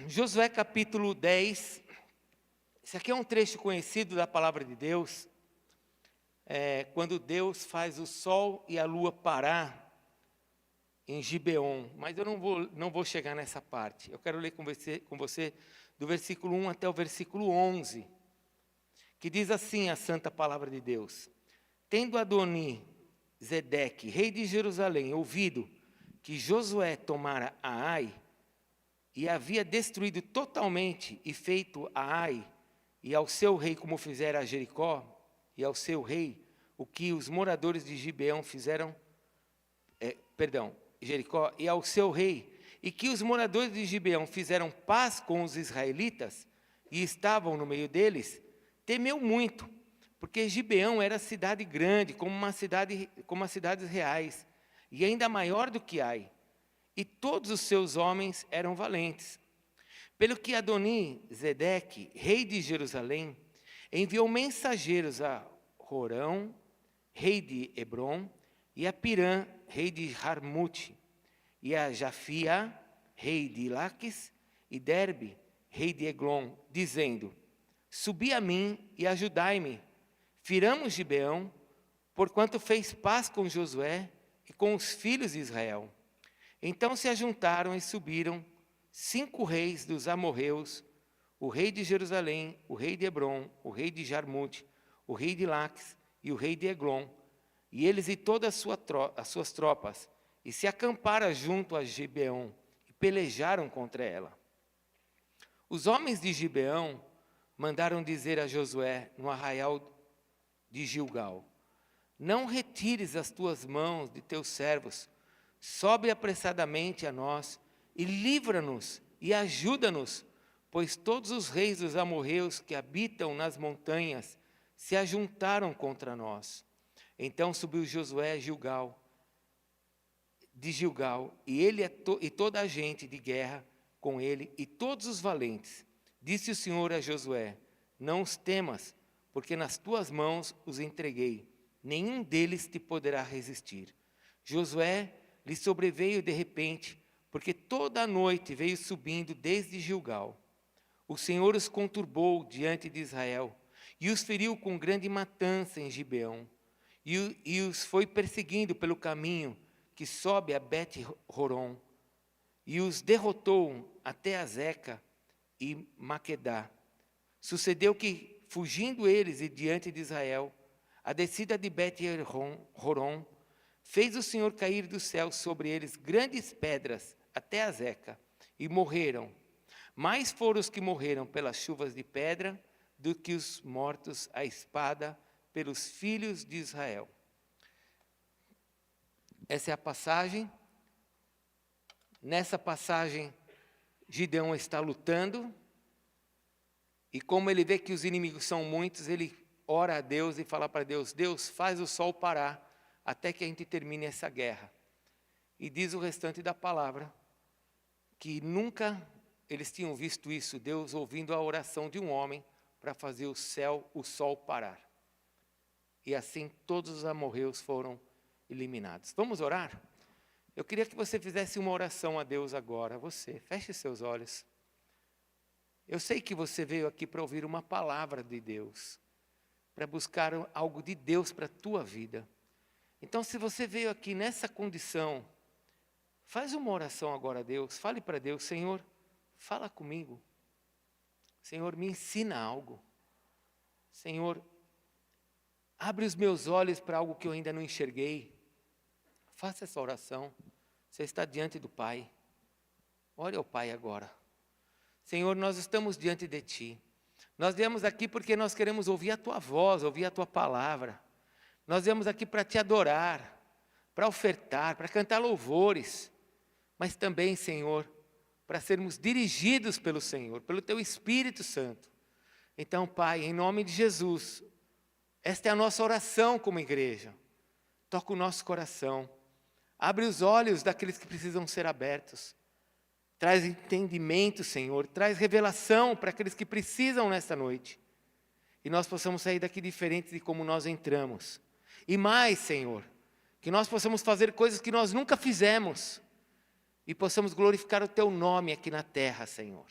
Josué capítulo 10, esse aqui é um trecho conhecido da palavra de Deus, quando Deus faz o sol e a lua parar em Gibeon, mas eu não vou chegar nessa parte. Eu quero ler com você do versículo 1 até o versículo 11, que diz assim a santa palavra de Deus: Tendo Adoni Zedeque, rei de Jerusalém, ouvido que Josué tomara a Ai, e havia destruído totalmente e feito a Ai e ao seu rei como fizera a Jericó, e ao seu rei o que os moradores de Gibeão fizeram, Jericó, e ao seu rei, e que os moradores de Gibeão fizeram paz com os israelitas, e estavam no meio deles, temeu muito, porque Gibeão era cidade grande, como as cidades reais, e ainda maior do que Ai, e todos os seus homens eram valentes. Pelo que Adoni Zedeque, rei de Jerusalém, enviou mensageiros a Horão, rei de Hebrom, e a Pirã, rei de Jarmute, e a Jafia, rei de Laques, e Derbe, rei de Eglon, dizendo: Subi a mim e ajudai-me, firamos Gibeão, porquanto fez paz com Josué e com os filhos de Israel. Então se ajuntaram e subiram 5 reis dos amorreus, o rei de Jerusalém, o rei de Hebrom, o rei de Jarmute, o rei de Laques e o rei de Eglon, e eles e todas as suas tropas, e se acamparam junto a Gibeão, e pelejaram contra ela. Os homens de Gibeão mandaram dizer a Josué, no arraial de Gilgal: Não retires as tuas mãos de teus servos, sobe apressadamente a nós, e livra-nos, e ajuda-nos, pois todos os reis dos amorreus que habitam nas montanhas se ajuntaram contra nós. Então subiu Josué de Gilgal, e ele e toda a gente de guerra com ele, e todos os valentes. Disse o Senhor a Josué: Não os temas, porque nas tuas mãos os entreguei, nenhum deles te poderá resistir. Josué lhe sobreveio de repente, porque toda a noite veio subindo desde Gilgal. O Senhor os conturbou diante de Israel, e os feriu com grande matança em Gibeão, e os foi perseguindo pelo caminho que sobe a Bet-Horon, e os derrotou até Azeca e Maquedá. Sucedeu que, fugindo eles e diante de Israel, a descida de Bet-Horon, fez o Senhor cair do céu sobre eles grandes pedras até Azeca, e morreram. Mais foram os que morreram pelas chuvas de pedra do que os mortos à espada pelos filhos de Israel. Essa é a passagem. Nessa passagem, Gideão está lutando, e como ele vê que os inimigos são muitos, ele ora a Deus e fala para Deus: Deus, faz o sol parar, até que a gente termine essa guerra. E diz o restante da palavra, que nunca eles tinham visto isso, Deus ouvindo a oração de um homem para fazer o sol parar. E assim todos os amorreus foram eliminados. Vamos orar? Eu queria que você fizesse uma oração a Deus agora. Você, feche seus olhos. Eu sei que você veio aqui para ouvir uma palavra de Deus, para buscar algo de Deus para a tua vida. Então, se você veio aqui nessa condição, faz uma oração agora a Deus. Fale para Deus: Senhor, fala comigo. Senhor, me ensina algo. Senhor, abre os meus olhos para algo que eu ainda não enxerguei. Faça essa oração. Você está diante do Pai. Olha ao Pai agora. Senhor, nós estamos diante de Ti. Nós viemos aqui porque nós queremos ouvir a Tua voz, ouvir a Tua palavra. Nós viemos aqui para Te adorar, para ofertar, para cantar louvores. Mas também, Senhor, para sermos dirigidos pelo Senhor, pelo Teu Espírito Santo. Então, Pai, em nome de Jesus, esta é a nossa oração como igreja. Toca o nosso coração. Abre os olhos daqueles que precisam ser abertos. Traz entendimento, Senhor. Traz revelação para aqueles que precisam nesta noite. E nós possamos sair daqui diferentes de como nós entramos. E mais, Senhor, que nós possamos fazer coisas que nós nunca fizemos. e possamos glorificar o Teu nome aqui na terra, Senhor.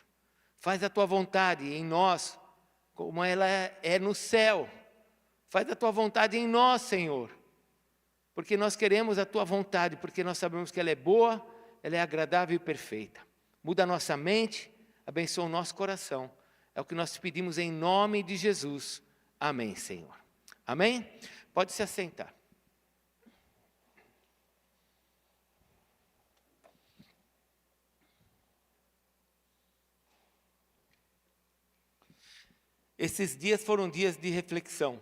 Faz a Tua vontade em nós, como ela é no céu. Faz a Tua vontade em nós, Senhor, porque nós queremos a Tua vontade, porque nós sabemos que ela é boa, ela é agradável e perfeita. Muda a nossa mente, abençoa o nosso coração. É o que nós te pedimos em nome de Jesus. Amém, Senhor. Amém? Pode se assentar. Esses dias foram dias de reflexão.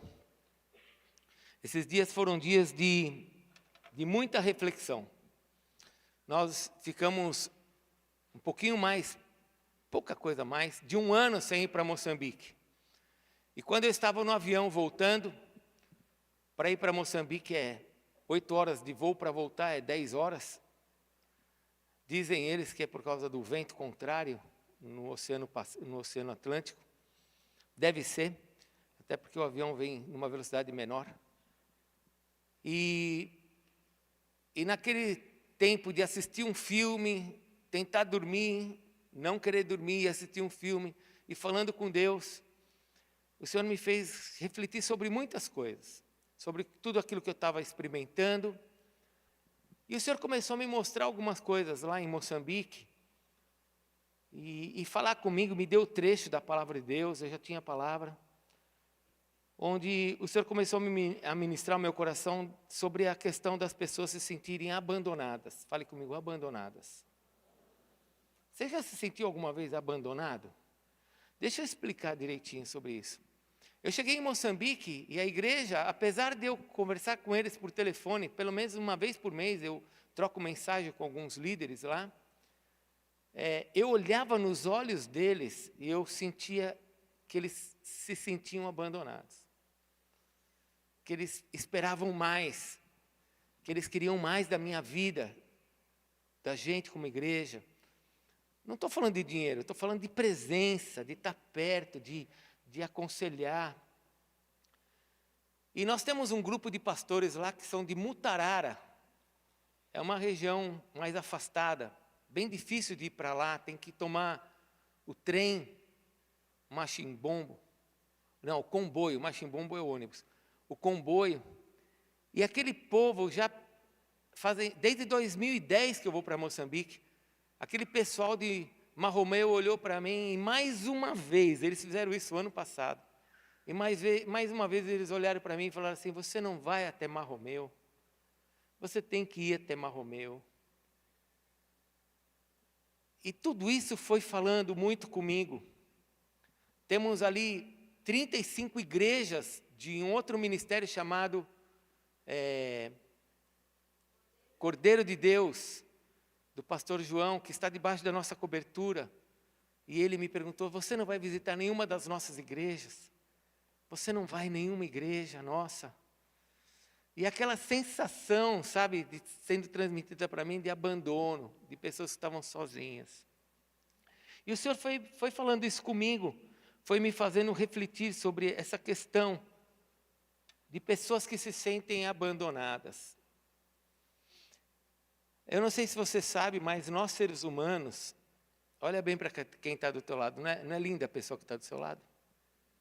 Esses dias foram dias de muita reflexão. Nós ficamos um pouquinho mais, pouca coisa mais, de 1 ano sem ir para Moçambique. E quando eu estava no avião voltando, para ir para Moçambique é 8 horas de voo, para voltar é 10 horas. Dizem eles que é por causa do vento contrário no Oceano Atlântico. Deve ser, até porque o avião vem numa velocidade menor. E naquele tempo de assistir um filme, tentar dormir, não querer dormir, assistir um filme, e falando com Deus, o Senhor me fez refletir sobre muitas coisas, sobre tudo aquilo que eu estava experimentando. E o Senhor começou a me mostrar algumas coisas lá em Moçambique, e falar comigo, me deu o trecho da palavra de Deus, eu já tinha a palavra, onde o Senhor começou a ministrar o meu coração sobre a questão das pessoas se sentirem abandonadas. Fale comigo, abandonadas. Você já se sentiu alguma vez abandonado? Deixa eu explicar direitinho sobre isso. Eu cheguei em Moçambique e a igreja, apesar de eu conversar com eles por telefone, pelo menos uma vez por mês eu troco mensagem com alguns líderes lá, eu olhava nos olhos deles e eu sentia que eles se sentiam abandonados. Que eles esperavam mais, que eles queriam mais da minha vida, da gente como igreja. Não estou falando de dinheiro, estou falando de presença, de estar perto, de aconselhar. E nós temos um grupo de pastores lá que são de Mutarara. É uma região mais afastada, bem difícil de ir para lá, tem que tomar o trem, machimbombo. Não, o comboio, o machimbombo é o ônibus. O comboio, e aquele povo já fazem, desde 2010 que eu vou para Moçambique, aquele pessoal de Marromeu olhou para mim e mais uma vez, eles fizeram isso ano passado, e mais uma vez eles olharam para mim e falaram assim, você não vai até Marromeu, você tem que ir até Marromeu. E tudo isso foi falando muito comigo. Temos ali 35 igrejas de um outro ministério chamado Cordeiro de Deus, do pastor João, que está debaixo da nossa cobertura. E ele me perguntou, você não vai visitar nenhuma das nossas igrejas? Você não vai em nenhuma igreja nossa? E aquela sensação, sabe, sendo transmitida para mim de abandono, de pessoas que estavam sozinhas. E o Senhor foi falando isso comigo, foi me fazendo refletir sobre essa questão de pessoas que se sentem abandonadas. Eu não sei se você sabe, mas nós seres humanos, olha bem para quem está do teu lado, não é linda a pessoa que está do seu lado?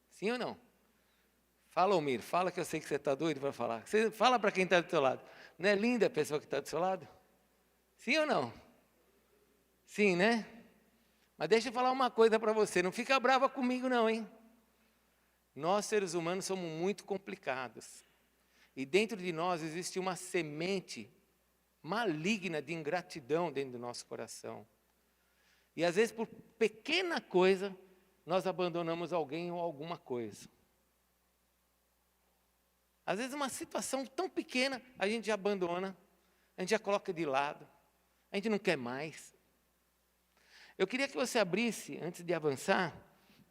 Sim ou não? Fala, Almir, fala que eu sei que você está doido para falar. Fala para quem está do teu lado, não é linda a pessoa que está do seu lado? Sim ou não? Sim, né? Mas deixa eu falar uma coisa para você, não fica brava comigo não, hein? Nós, seres humanos, somos muito complicados. E dentro de nós existe uma semente maligna de ingratidão dentro do nosso coração. E às vezes, por pequena coisa, nós abandonamos alguém ou alguma coisa. Às vezes, uma situação tão pequena, a gente já abandona, a gente já coloca de lado, a gente não quer mais. Eu queria que você abrisse, antes de avançar,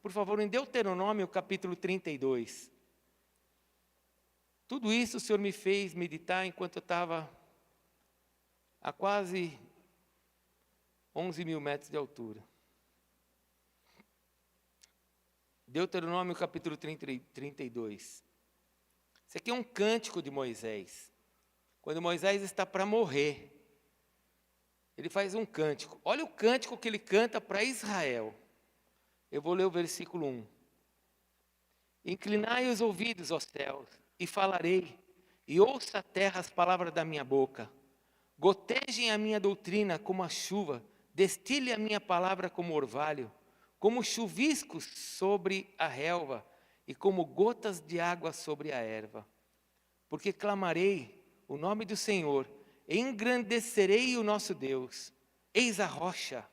por favor, em Deuteronômio, capítulo 32. Tudo isso o Senhor me fez meditar enquanto eu estava a quase 11 mil metros de altura. Deuteronômio, capítulo 32. Isso aqui é um cântico de Moisés. Quando Moisés está para morrer, ele faz um cântico. Olha o cântico que ele canta para Israel. Eu vou ler o versículo 1. Inclinai os ouvidos, ó céus, e falarei, e ouça a terra as palavras da minha boca. Gotejem a minha doutrina como a chuva, destile a minha palavra como orvalho, como chuviscos sobre a relva, e como gotas de água sobre a erva. Porque clamarei o nome do Senhor, engrandecerei o nosso Deus. Eis a rocha,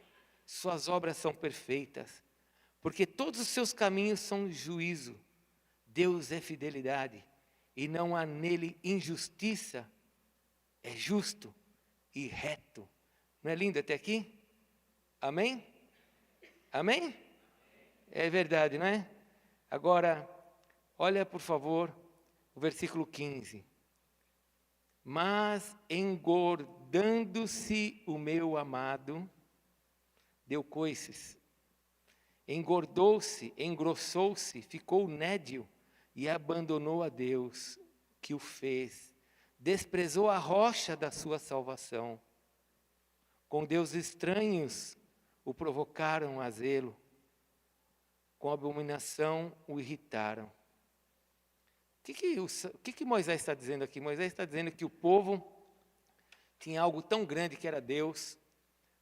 suas obras são perfeitas, porque todos os seus caminhos são juízo. Deus é fidelidade, e não há nele injustiça, é justo e reto. Não é lindo até aqui? Amém? Amém? É verdade, não é? Agora, olha por favor o versículo 15. Mas engordando-se o meu amado, deu coices. Engordou-se, engrossou-se, ficou nédio e abandonou a Deus que o fez. Desprezou a rocha da sua salvação. Com deuses estranhos o provocaram a zelo. Com abominação o irritaram. O que Moisés está dizendo aqui? Moisés está dizendo que o povo tinha algo tão grande que era Deus,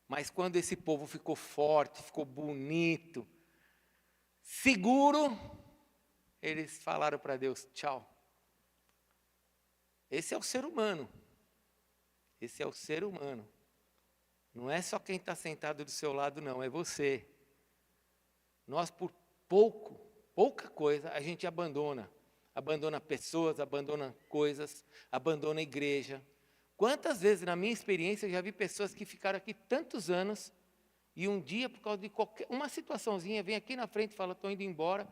mas quando esse povo ficou forte, ficou bonito, seguro, eles falaram para Deus, tchau. Esse é o ser humano. Esse é o ser humano. Não é só quem está sentado do seu lado, não, é você. Nós, por pouca coisa, a gente abandona. Abandona pessoas, abandona coisas, abandona a igreja. Quantas vezes, na minha experiência, eu já vi pessoas que ficaram aqui tantos anos e um dia, por causa de uma situaçãozinha, vem aqui na frente e fala, estou indo embora.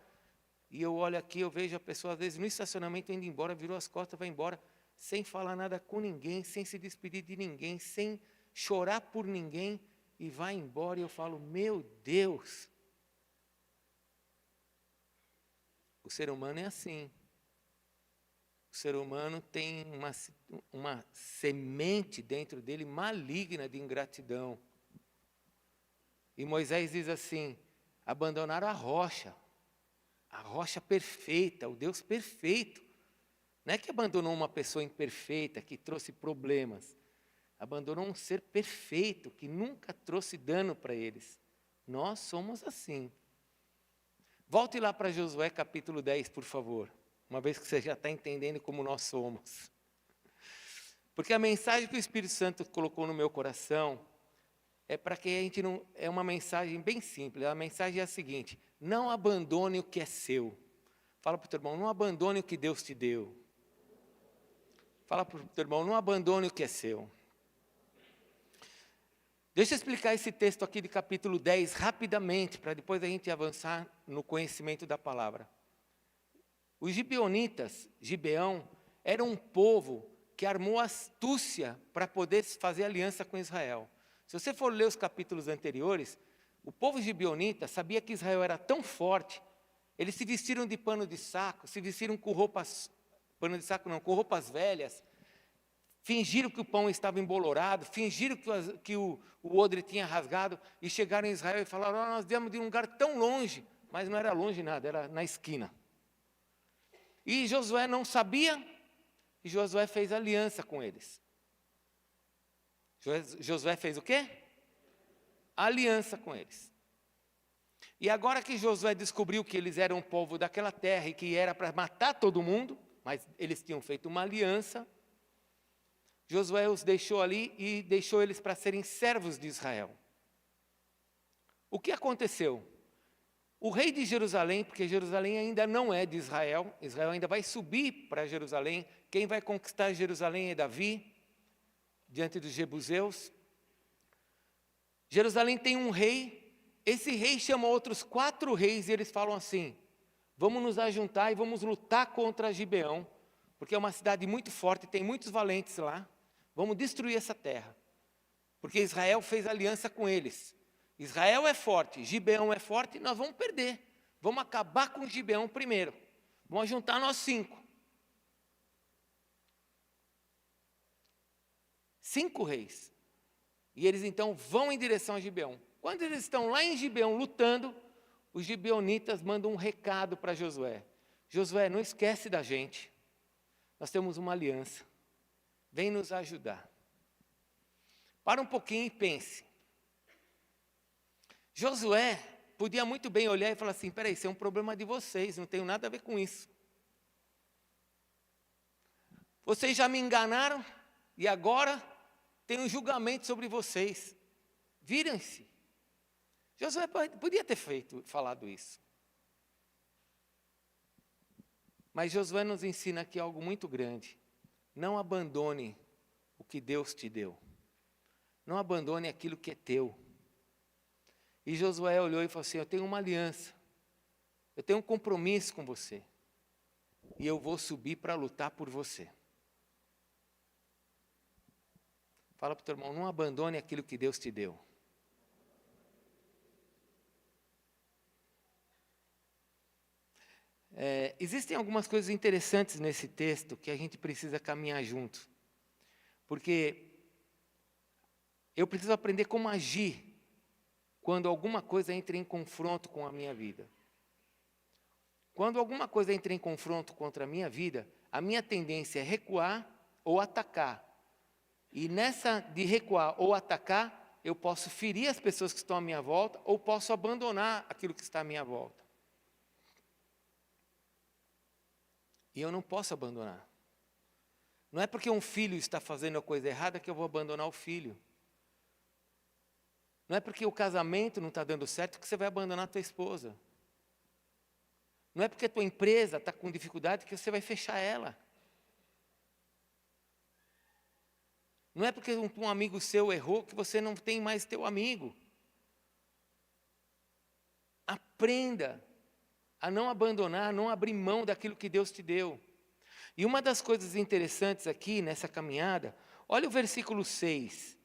E eu olho aqui, eu vejo a pessoa, às vezes, no estacionamento, indo embora, virou as costas, vai embora, sem falar nada com ninguém, sem se despedir de ninguém, sem chorar por ninguém, e vai embora. E eu falo, meu Deus, o ser humano é assim. O ser humano tem uma semente dentro dele maligna de ingratidão. E Moisés diz assim, abandonaram a rocha perfeita, o Deus perfeito. Não é que abandonou uma pessoa imperfeita, que trouxe problemas. Abandonou um ser perfeito, que nunca trouxe dano para eles. Nós somos assim. Volte lá para Josué capítulo 10, por favor. Uma vez que você já está entendendo como nós somos. Porque a mensagem que o Espírito Santo colocou no meu coração é para que a gente não... É uma mensagem bem simples. A mensagem é a seguinte, não abandone o que é seu. Fala para o teu irmão, não abandone o que Deus te deu. Fala para o teu irmão, não abandone o que é seu. Deixa eu explicar esse texto aqui de capítulo 10 rapidamente, para depois a gente avançar no conhecimento da palavra. Os gibeonitas, Gibeão, era um povo que armou astúcia para poder fazer aliança com Israel. Se você for ler os capítulos anteriores, o povo gibeonita sabia que Israel era tão forte, eles se vestiram de pano de saco, se vestiram com roupas, pano de saco não, com roupas velhas, fingiram que o pão estava embolorado, fingiram que o odre tinha rasgado, e chegaram em Israel e falaram, nós viemos de um lugar tão longe, mas não era longe nada, era na esquina. E Josué não sabia, e Josué fez aliança com eles. Josué fez o quê? Aliança com eles. E agora que Josué descobriu que eles eram o povo daquela terra e que era para matar todo mundo, mas eles tinham feito uma aliança, Josué os deixou ali e deixou eles para serem servos de Israel. O que aconteceu? O rei de Jerusalém, porque Jerusalém ainda não é de Israel, Israel ainda vai subir para Jerusalém, quem vai conquistar Jerusalém é Davi, diante dos jebuseus. Jerusalém tem um rei, esse rei chama outros 4 reis e eles falam assim, vamos nos ajuntar e vamos lutar contra Gibeão, porque é uma cidade muito forte, tem muitos valentes lá, vamos destruir essa terra, porque Israel fez aliança com eles. Israel é forte, Gibeão é forte, nós vamos perder. Vamos acabar com Gibeão primeiro. Vamos juntar nós 5. 5 reis. E eles então vão em direção a Gibeão. Quando eles estão lá em Gibeão lutando, os gibeonitas mandam um recado para Josué. Josué, não esquece da gente. Nós temos uma aliança. Vem nos ajudar. Para um pouquinho e pense. Josué podia muito bem olhar e falar assim, peraí, isso é um problema de vocês, não tenho nada a ver com isso. Vocês já me enganaram e agora tem um julgamento sobre vocês. Virem-se. Josué podia ter falado isso. Mas Josué nos ensina aqui algo muito grande. Não abandone o que Deus te deu. Não abandone aquilo que é teu. E Josué olhou e falou assim, eu tenho uma aliança. Eu tenho um compromisso com você. E eu vou subir para lutar por você. Fala para o teu irmão, não abandone aquilo que Deus te deu. Existem algumas coisas interessantes nesse texto que a gente precisa caminhar junto. Porque eu preciso aprender como agir quando alguma coisa entra em confronto com a minha vida. Quando alguma coisa entra em confronto contra a minha vida, a minha tendência é recuar ou atacar. E nessa de recuar ou atacar, eu posso ferir as pessoas que estão à minha volta ou posso abandonar aquilo que está à minha volta. E eu não posso abandonar. Não é porque um filho está fazendo a coisa errada que eu vou abandonar o filho. Não é porque o casamento não está dando certo que você vai abandonar a tua esposa. Não é porque a tua empresa está com dificuldade que você vai fechar ela. Não é porque um amigo seu errou que você não tem mais teu amigo. Aprenda a não abandonar, a não abrir mão daquilo que Deus te deu. E uma das coisas interessantes aqui nessa caminhada, olha o versículo 6.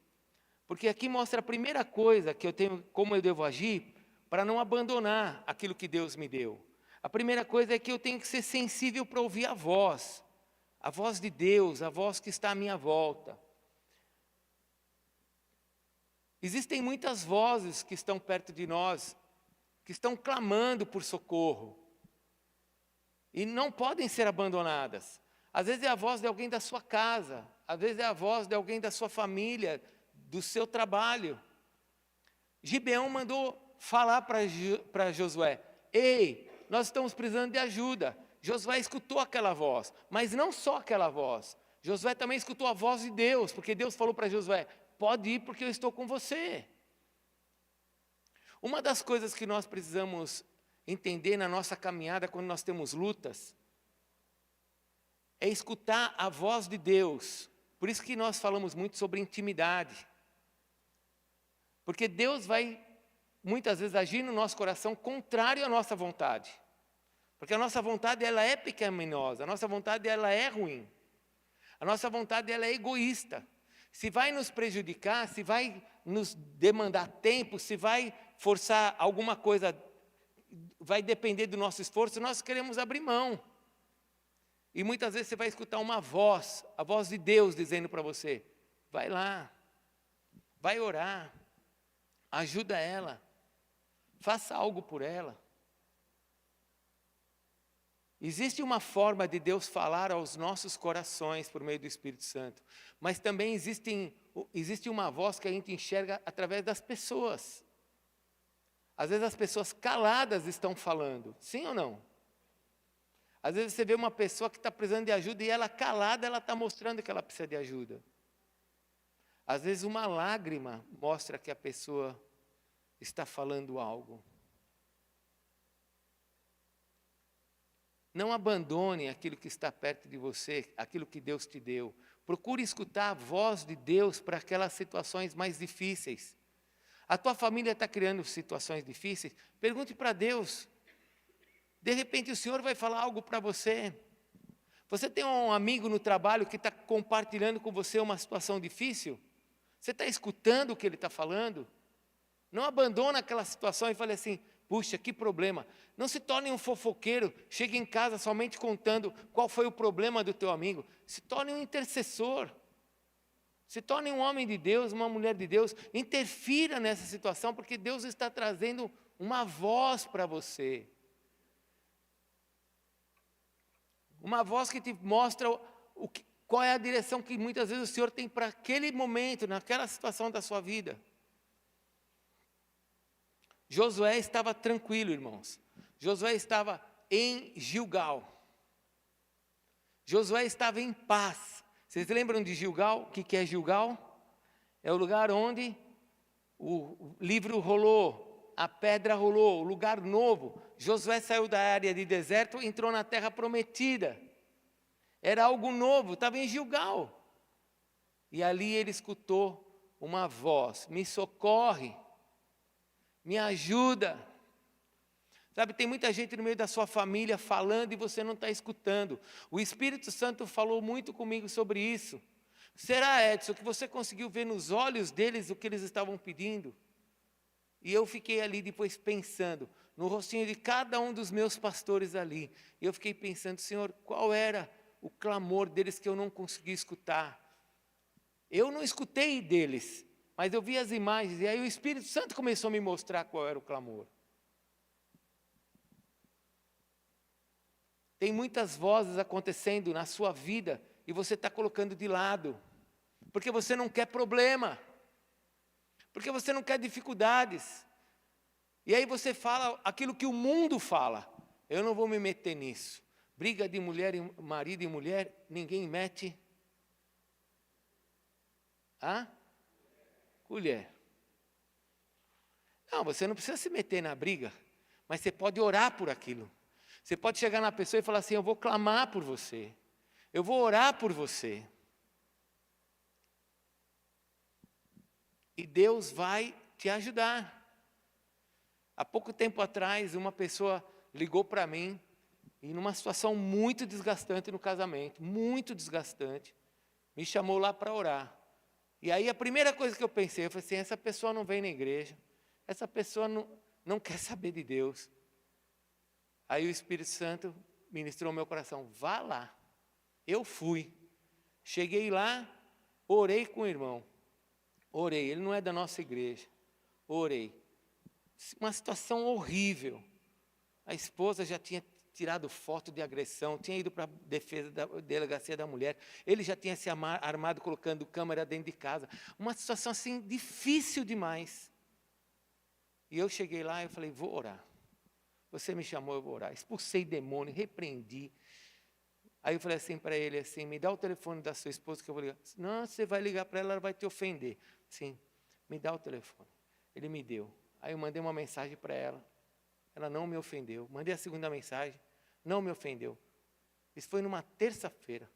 Porque aqui mostra a primeira coisa que eu tenho, como eu devo agir, para não abandonar aquilo que Deus me deu. A primeira coisa é que eu tenho que ser sensível para ouvir a voz de Deus, a voz que está à minha volta. Existem muitas vozes que estão perto de nós, que estão clamando por socorro. E não podem ser abandonadas. Às vezes é a voz de alguém da sua casa, às vezes é a voz de alguém da sua família, do seu trabalho. Gibeão mandou falar para Josué, ei, nós estamos precisando de ajuda. Josué escutou aquela voz, mas não só aquela voz. Josué também escutou a voz de Deus, porque Deus falou para Josué, pode ir porque eu estou com você. Uma das coisas que nós precisamos entender na nossa caminhada quando nós temos lutas é escutar a voz de Deus. Por isso que nós falamos muito sobre intimidade. Porque Deus vai muitas vezes agir no nosso coração contrário à nossa vontade. Porque a nossa vontade ela é pecaminosa, a nossa vontade ela é ruim. A nossa vontade ela é egoísta. Se vai nos prejudicar, se vai nos demandar tempo, se vai forçar alguma coisa, vai depender do nosso esforço, nós queremos abrir mão. E muitas vezes você vai escutar uma voz, a voz de Deus dizendo para você, vai lá, vai orar, ajuda ela, faça algo por ela. Existe uma forma de Deus falar aos nossos corações por meio do Espírito Santo, mas também existe uma voz que a gente enxerga através das pessoas. Às vezes as pessoas caladas estão falando, sim ou não? Às vezes você vê uma pessoa que está precisando de ajuda e ela calada, ela está mostrando que ela precisa de ajuda. Às vezes uma lágrima mostra que a pessoa está falando algo. Não abandone aquilo que está perto de você, aquilo que Deus te deu. Procure escutar a voz de Deus para aquelas situações mais difíceis. A tua família está criando situações difíceis? Pergunte para Deus. De repente o Senhor vai falar algo para você. Você tem um amigo no trabalho que está compartilhando com você uma situação difícil? Você está escutando o que ele está falando? Não abandona aquela situação e fale assim, puxa, que problema. Não se torne um fofoqueiro, chegue em casa somente contando qual foi o problema do teu amigo. Se torne um intercessor. Se torne um homem de Deus, uma mulher de Deus. Interfira nessa situação, porque Deus está trazendo uma voz para você. Uma voz que te mostra qual é a direção que muitas vezes o Senhor tem para aquele momento, naquela situação da sua vida. Josué estava tranquilo, irmãos. Josué estava em Gilgal. Josué estava em paz. Vocês lembram de Gilgal? O que é Gilgal? É o lugar onde o livro rolou, a pedra rolou, o lugar novo. Josué saiu da área de deserto e entrou na terra prometida. Era algo novo, estava em Gilgal. E ali ele escutou uma voz: me socorre, me ajuda. Sabe, tem muita gente no meio da sua família falando e você não está escutando. O Espírito Santo falou muito comigo sobre isso. Será, Edson, que você conseguiu ver nos olhos deles o que eles estavam pedindo? E eu fiquei ali depois pensando, no rostinho de cada um dos meus pastores ali. E eu fiquei pensando, Senhor, qual era o clamor deles que eu não consegui escutar? Eu não escutei deles, mas eu vi as imagens. E aí o Espírito Santo começou a me mostrar qual era o clamor. Tem muitas vozes acontecendo na sua vida e você está colocando de lado, porque você não quer problema, porque você não quer dificuldades. E aí você fala aquilo que o mundo fala. Eu não vou me meter nisso. Briga de mulher e marido e mulher, ninguém mete a colher. Não, você não precisa se meter na briga, mas você pode orar por aquilo. Você pode chegar na pessoa e falar assim: eu vou clamar por você, eu vou orar por você. E Deus vai te ajudar. Há pouco tempo atrás, uma pessoa ligou para mim, e numa situação muito desgastante no casamento, muito desgastante, me chamou lá para orar. E aí a primeira coisa que eu pensei, eu falei assim: essa pessoa não vem na igreja, essa pessoa não quer saber de Deus. Aí o Espírito Santo ministrou ao meu coração: vá lá. Eu fui. Cheguei lá, orei com o irmão. Orei, ele não é da nossa igreja. Orei. Uma situação horrível. A esposa já tinha tirado foto de agressão, tinha ido para a defesa da delegacia da mulher. Ele já tinha se armado colocando câmera dentro de casa. Uma situação assim difícil demais. E eu cheguei lá e eu falei: vou orar. Você me chamou, eu vou orar. Expulsei demônio, repreendi. Aí eu falei assim para ele, assim: me dá o telefone da sua esposa que eu vou ligar. Não, você vai ligar para ela, ela vai te ofender. Sim, me dá o telefone. Ele me deu. Aí eu mandei uma mensagem para ela. Ela não me ofendeu. Mandei a segunda mensagem, não me ofendeu. Isso foi numa terça-feira.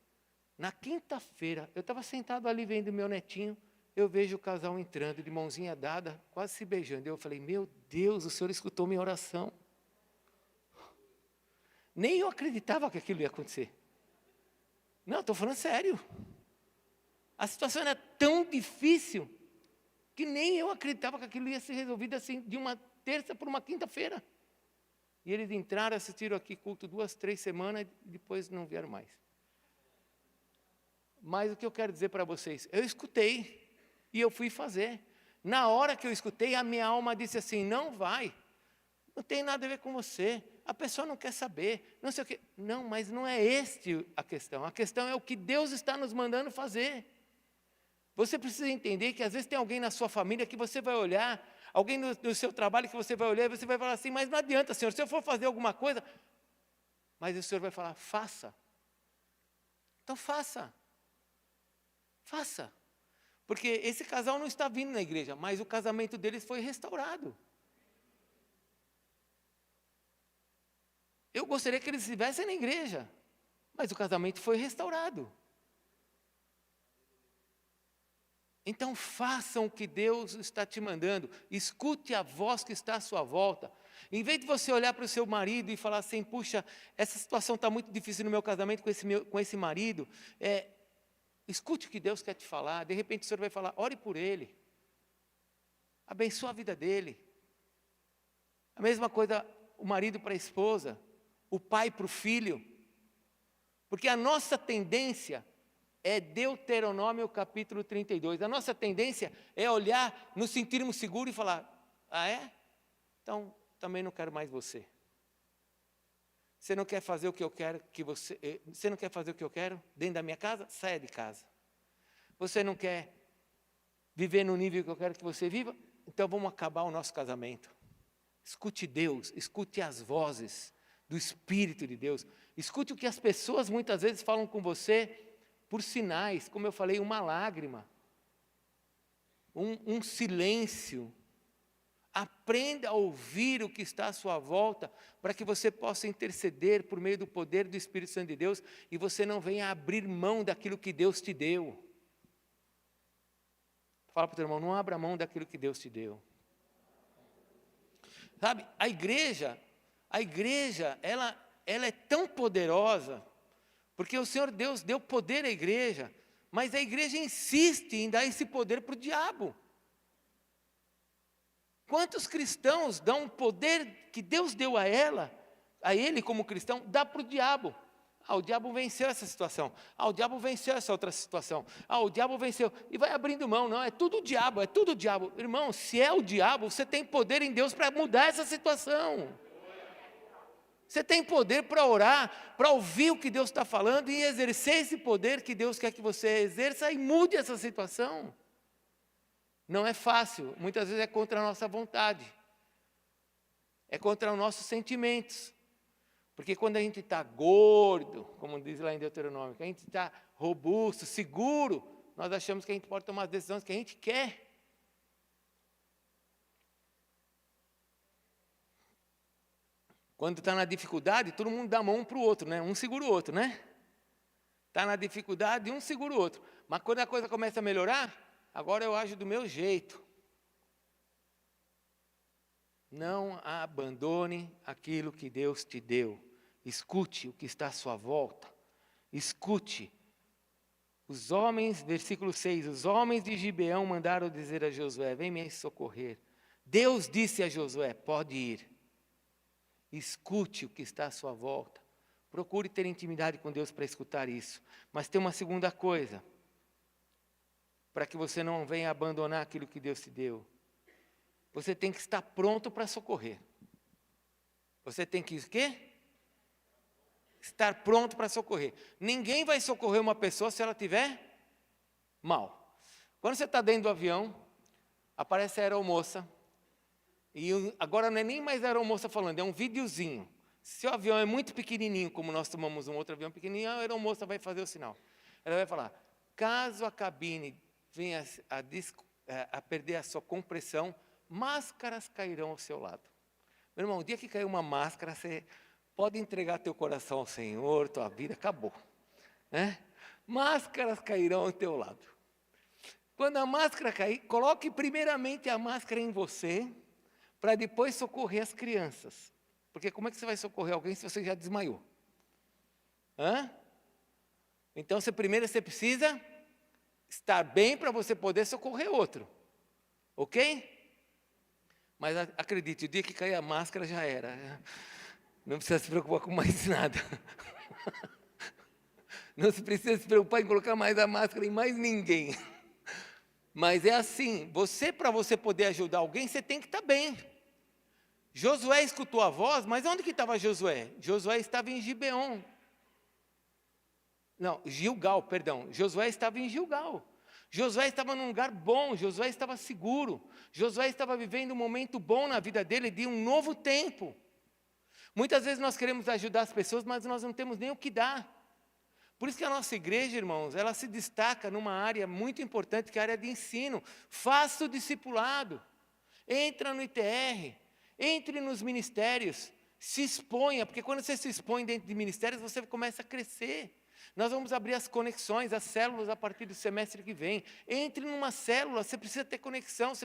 Na quinta-feira, eu estava sentado ali vendo meu netinho, eu vejo o casal entrando, de mãozinha dada, quase se beijando. Eu falei: meu Deus, o Senhor escutou minha oração. Nem eu acreditava que aquilo ia acontecer. Não, estou falando sério. A situação era tão difícil que nem eu acreditava que aquilo ia ser resolvido assim, de uma terça para uma quinta-feira. E eles entraram, assistiram aqui culto 2, 3 semanas e depois não vieram mais. Mas o que eu quero dizer para vocês, eu escutei e eu fui fazer. Na hora que eu escutei, a minha alma disse assim: não vai, não tem nada a ver com você, a pessoa não quer saber, não sei o quê. Não, mas não é a questão é o que Deus está nos mandando fazer. Você precisa entender que às vezes tem alguém na sua família que você vai olhar, alguém no seu trabalho que você vai olhar, e você vai falar assim: mas não adianta, Senhor, se eu for fazer alguma coisa, mas o Senhor vai falar: faça. Então faça. Faça. Porque esse casal não está vindo na igreja, mas o casamento deles foi restaurado. Eu gostaria que eles estivessem na igreja, mas o casamento foi restaurado. Então façam o que Deus está te mandando, escute a voz que está à sua volta. Em vez de você olhar para o seu marido e falar assim: puxa, essa situação está muito difícil no meu casamento com esse marido, escute o que Deus quer te falar. De repente o Senhor vai falar: ore por ele, abençoe a vida dele. A mesma coisa o marido para a esposa, o pai para o filho. Porque a nossa tendência é Deuteronômio capítulo 32. A nossa tendência é olhar, nos sentirmos seguros e falar, ah é? Então, também não quero mais você. Você não quer fazer o que eu quero que você não quer fazer o que eu quero dentro da minha casa? Saia de casa. Você não quer viver no nível que eu quero que você viva? Então vamos acabar o nosso casamento. Escute Deus, escute as vozes do Espírito de Deus. Escute o que as pessoas muitas vezes falam com você por sinais, como eu falei, uma lágrima, um silêncio. Aprenda a ouvir o que está à sua volta, para que você possa interceder por meio do poder do Espírito Santo de Deus, e você não venha abrir mão daquilo que Deus te deu. Fala para o teu irmão, não abra mão daquilo que Deus te deu. Sabe, a igreja, ela é tão poderosa, porque o Senhor Deus deu poder à igreja, mas a igreja insiste em dar esse poder para o diabo. Quantos cristãos dão o poder que Deus deu a ele como cristão, dá para o diabo? Ah, o diabo venceu essa situação. Ah, o diabo venceu essa outra situação. Ah, o diabo venceu. E vai abrindo mão. Não, é tudo o diabo, é tudo o diabo. Irmão, se é o diabo, você tem poder em Deus para mudar essa situação. Você tem poder para orar, para ouvir o que Deus está falando e exercer esse poder que Deus quer que você exerça e mude essa situação. Não é fácil, muitas vezes é contra a nossa vontade, é contra os nossos sentimentos, porque quando a gente está gordo, como diz lá em Deuteronômio, que a gente está robusto, seguro, nós achamos que a gente pode tomar as decisões que a gente quer. Quando está na dificuldade, todo mundo dá a mão um para o outro, né? Um segura o outro, né? Está na dificuldade, um segura o outro, mas quando a coisa começa a melhorar, agora eu ajo do meu jeito. Não abandone aquilo que Deus te deu. Escute o que está à sua volta. Escute. Os homens, versículo 6, os homens de Gibeão mandaram dizer a Josué, vem me socorrer. Deus disse a Josué, pode ir. Escute o que está à sua volta. Procure ter intimidade com Deus para escutar isso. Mas tem uma segunda coisa, para que você não venha abandonar aquilo que Deus te deu. Você tem que estar pronto para socorrer. Você tem que o quê? Estar pronto para socorrer. Ninguém vai socorrer uma pessoa se ela estiver mal. Quando você está dentro do avião, aparece a aeromoça, e agora não é nem mais a aeromoça falando, é um videozinho. Se o avião é muito pequenininho, como nós tomamos um outro avião pequenininho, a aeromoça vai fazer o sinal. Ela vai falar, caso a cabine venha a perder a sua compressão, máscaras cairão ao seu lado. Meu irmão, o dia que cair uma máscara, você pode entregar teu coração ao Senhor, tua vida, acabou. Né? Máscaras cairão ao teu lado. Quando a máscara cair, coloque primeiramente a máscara em você, para depois socorrer as crianças. Porque como é que você vai socorrer alguém se você já desmaiou? Então, primeiro você precisa estar bem para você poder socorrer outro. Ok? Mas acredite, o dia que cair a máscara já era. Não precisa se preocupar com mais nada. Não se precisa se preocupar em colocar mais a máscara em mais ninguém. Mas é assim, para você poder ajudar alguém, você tem que estar bem. Josué escutou a voz, mas onde que estava Josué? Josué estava em Gibeon. Não, Gilgal, perdão. Josué estava em Gilgal. Josué estava num lugar bom, Josué estava seguro. Josué estava vivendo um momento bom na vida dele, de um novo tempo. Muitas vezes nós queremos ajudar as pessoas, mas nós não temos nem o que dar. Por isso que a nossa igreja, irmãos, ela se destaca numa área muito importante, que é a área de ensino. Faça o discipulado. Entra no ITR. Entre nos ministérios. Se exponha, porque quando você se expõe dentro de ministérios, você começa a crescer. Nós vamos abrir as conexões, as células a partir do semestre que vem. Entre numa célula, você precisa ter conexão, você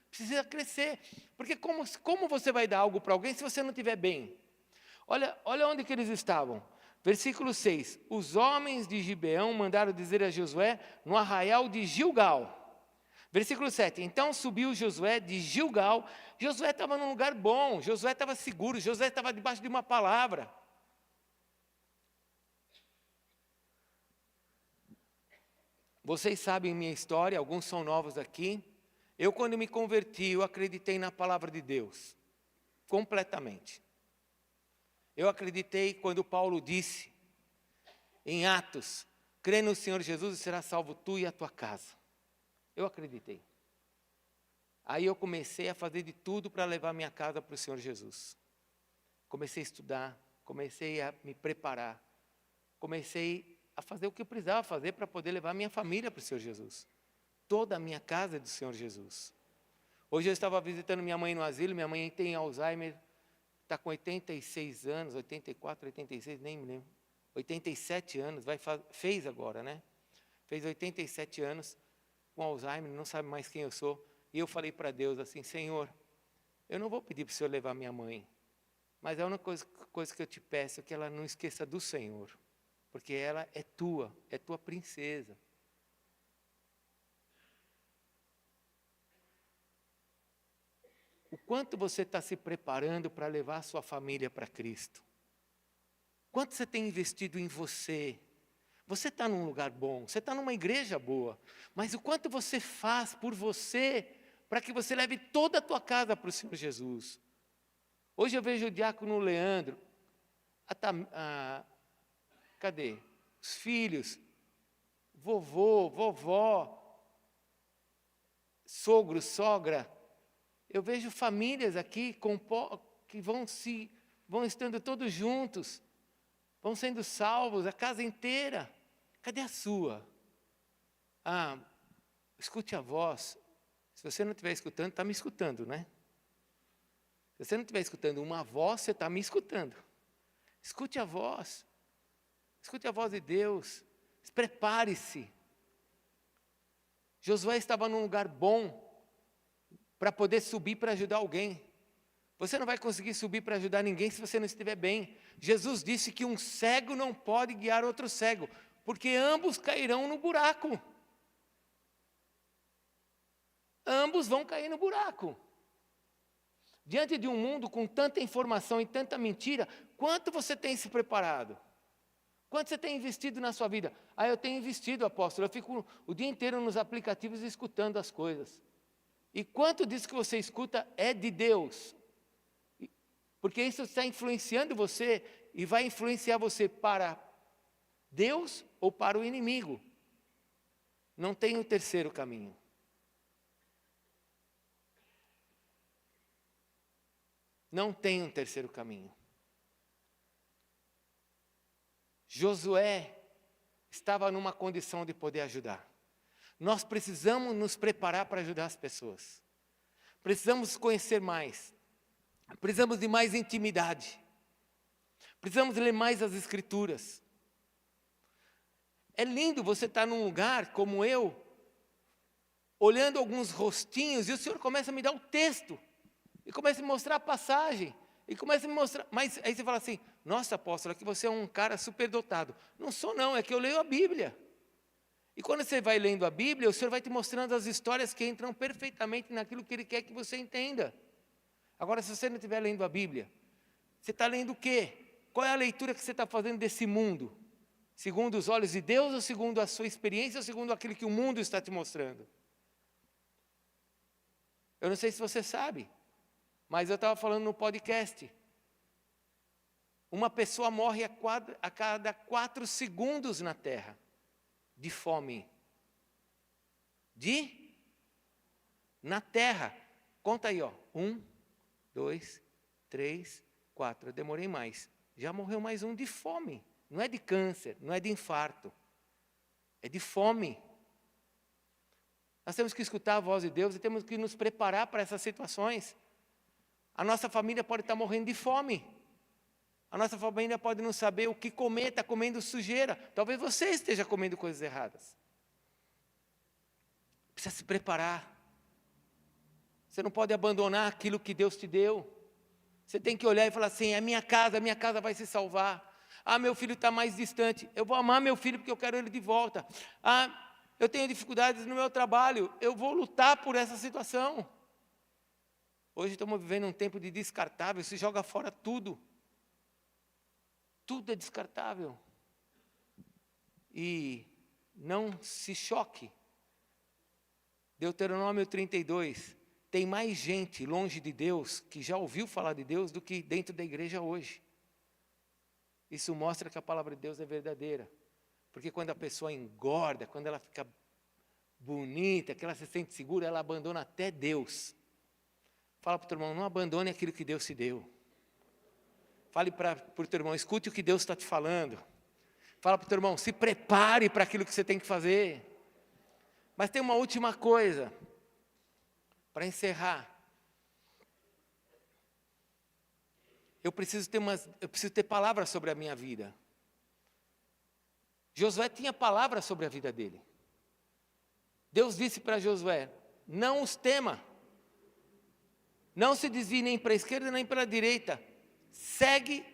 precisa crescer. Porque como você vai dar algo para alguém se você não estiver bem? Olha onde que eles estavam. Versículo 6. Os homens de Gibeão mandaram dizer a Josué no arraial de Gilgal. Versículo 7. Então subiu Josué de Gilgal. Josué estava num lugar bom, Josué estava seguro, Josué estava debaixo de uma palavra. Vocês sabem minha história, alguns são novos aqui. Eu, quando me converti, eu acreditei na palavra de Deus, completamente. Eu acreditei quando Paulo disse, em Atos, crê no Senhor Jesus e será salvo tu e a tua casa. Eu acreditei. Aí eu comecei a fazer de tudo para levar minha casa para o Senhor Jesus. Comecei a estudar, comecei a me preparar, comecei a fazer o que eu precisava fazer para poder levar minha família para o Senhor Jesus. Toda a minha casa é do Senhor Jesus. Hoje eu estava visitando minha mãe no asilo, minha mãe tem Alzheimer, está com 86 anos, 84, 86, nem me lembro. 87 anos, fez agora, né? Fez 87 anos com Alzheimer, não sabe mais quem eu sou. E eu falei para Deus assim, Senhor, eu não vou pedir para o Senhor levar minha mãe, mas a única coisa que eu te peço é que ela não esqueça do Senhor, porque ela é tua princesa. O quanto você está se preparando para levar a sua família para Cristo? Quanto você tem investido em você? Você está num lugar bom, você está numa igreja boa, mas o quanto você faz por você, para que você leve toda a tua casa para o Senhor Jesus? Hoje eu vejo o diácono Leandro, cadê? Os filhos, vovô, vovó, sogro, sogra. Eu vejo famílias aqui que vão estando todos juntos, vão sendo salvos, a casa inteira. Cadê a sua? Escute a voz. Se você não estiver escutando, está me escutando, né? Se você não estiver escutando uma voz, você está me escutando. Escute a voz. Escute a voz de Deus. Prepare-se. Josué estava num lugar bom para poder subir para ajudar alguém. Você não vai conseguir subir para ajudar ninguém se você não estiver bem. Jesus disse que um cego não pode guiar outro cego, porque ambos cairão no buraco. Ambos vão cair no buraco. Diante de um mundo com tanta informação e tanta mentira, quanto você tem se preparado? Quanto você tem investido na sua vida? Eu tenho investido, apóstolo. Eu fico o dia inteiro nos aplicativos escutando as coisas. E quanto disso que você escuta é de Deus? Porque isso está influenciando você e vai influenciar você para Deus ou para o inimigo. Não tem um terceiro caminho. Não tem um terceiro caminho. Josué estava numa condição de poder ajudar. Nós precisamos nos preparar para ajudar as pessoas. Precisamos conhecer mais. Precisamos de mais intimidade. Precisamos ler mais as Escrituras. É lindo você estar num lugar como eu, olhando alguns rostinhos, e o Senhor começa a me dar o texto. E começa a me mostrar a passagem. E começa a me mostrar. Mas aí você fala assim, nossa, apóstolo, que você é um cara superdotado. Não sou não, é que eu leio a Bíblia. E quando você vai lendo a Bíblia, o Senhor vai te mostrando as histórias que entram perfeitamente naquilo que Ele quer que você entenda. Agora, se você não estiver lendo a Bíblia, você está lendo o quê? Qual é a leitura que você está fazendo desse mundo? Segundo os olhos de Deus ou segundo a sua experiência ou segundo aquilo que o mundo está te mostrando? Eu não sei se você sabe, mas eu estava falando no podcast. Uma pessoa morre a cada 4 segundos na Terra, de fome. Na Terra. Conta aí, 1, 2, 3, 4. Eu demorei mais. Já morreu mais um de fome. Não é de câncer, não é de infarto. É de fome. Nós temos que escutar a voz de Deus e temos que nos preparar para essas situações. A nossa família pode estar morrendo de fome. A nossa família pode não saber o que comer, está comendo sujeira. Talvez você esteja comendo coisas erradas. Precisa se preparar. Você não pode abandonar aquilo que Deus te deu. Você tem que olhar e falar assim, a minha casa vai se salvar. Meu filho está mais distante. Eu vou amar meu filho porque eu quero ele de volta. Eu tenho dificuldades no meu trabalho. Eu vou lutar por essa situação. Hoje estamos vivendo um tempo de descartável. Se joga fora tudo. Tudo é descartável. E não se choque. Deuteronômio 32, tem mais gente longe de Deus, que já ouviu falar de Deus, do que dentro da igreja hoje. Isso mostra que a palavra de Deus é verdadeira. Porque quando a pessoa engorda, quando ela fica bonita, que ela se sente segura, ela abandona até Deus. Fala para o teu irmão, não abandone aquilo que Deus te deu. Fale para o teu irmão, escute o que Deus está te falando. Fala para o teu irmão, se prepare para aquilo que você tem que fazer. Mas tem uma última coisa, para encerrar. Eu preciso ter palavras sobre a minha vida. Josué tinha palavras sobre a vida dele. Deus disse para Josué, não os tema. Não se desvie nem para a esquerda nem para a direita. Segue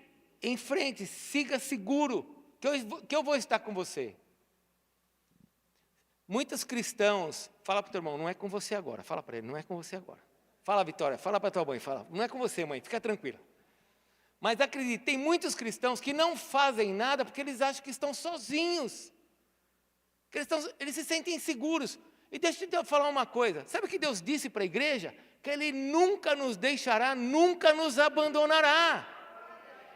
em frente, siga seguro, que eu vou estar com você. Muitos cristãos, fala para o teu irmão, não é com você agora. Fala para ele, não é com você agora. Fala, Vitória, fala para a tua mãe, fala, não é com você, mãe, fica tranquila. Mas acredite, tem muitos cristãos que não fazem nada porque eles acham que estão sozinhos. Eles se sentem inseguros. E deixa eu te falar uma coisa, sabe o que Deus disse para a igreja? Que Ele nunca nos deixará, nunca nos abandonará.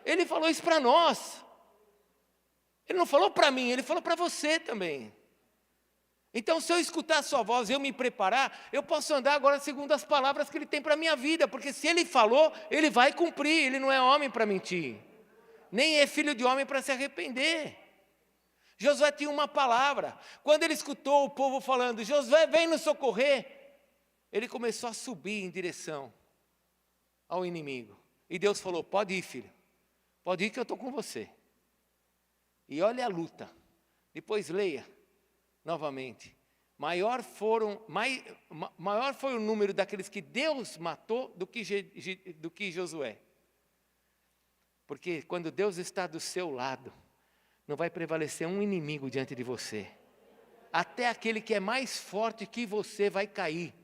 Ele falou isso para nós. Ele não falou para mim, Ele falou para você também. Então, se eu escutar a sua voz e eu me preparar, eu posso andar agora segundo as palavras que Ele tem para a minha vida, porque se Ele falou, Ele vai cumprir, Ele não é homem para mentir, nem é filho de homem para se arrepender. Josué tinha uma palavra, quando ele escutou o povo falando, Josué vem nos socorrer, ele começou a subir em direção ao inimigo, e Deus falou, pode ir filho, pode ir que eu estou com você. E olha a luta, depois leia, novamente, maior foi o número daqueles que Deus matou do que Josué. Porque quando Deus está do seu lado, não vai prevalecer um inimigo diante de você. Até aquele que é mais forte que você vai cair.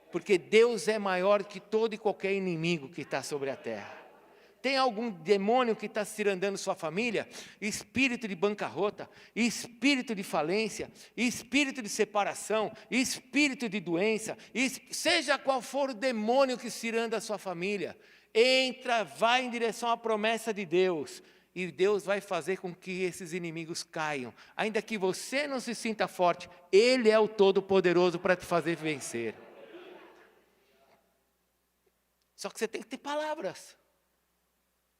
Porque Deus é maior que todo e qualquer inimigo que está sobre a terra. Tem algum demônio que está cirandando sua família? Espírito de bancarrota, espírito de falência, espírito de separação, espírito de doença, seja qual for o demônio que ciranda a sua família, entra, vai em direção à promessa de Deus, e Deus vai fazer com que esses inimigos caiam. Ainda que você não se sinta forte, Ele é o Todo-Poderoso para te fazer vencer. Só que você tem que ter palavras.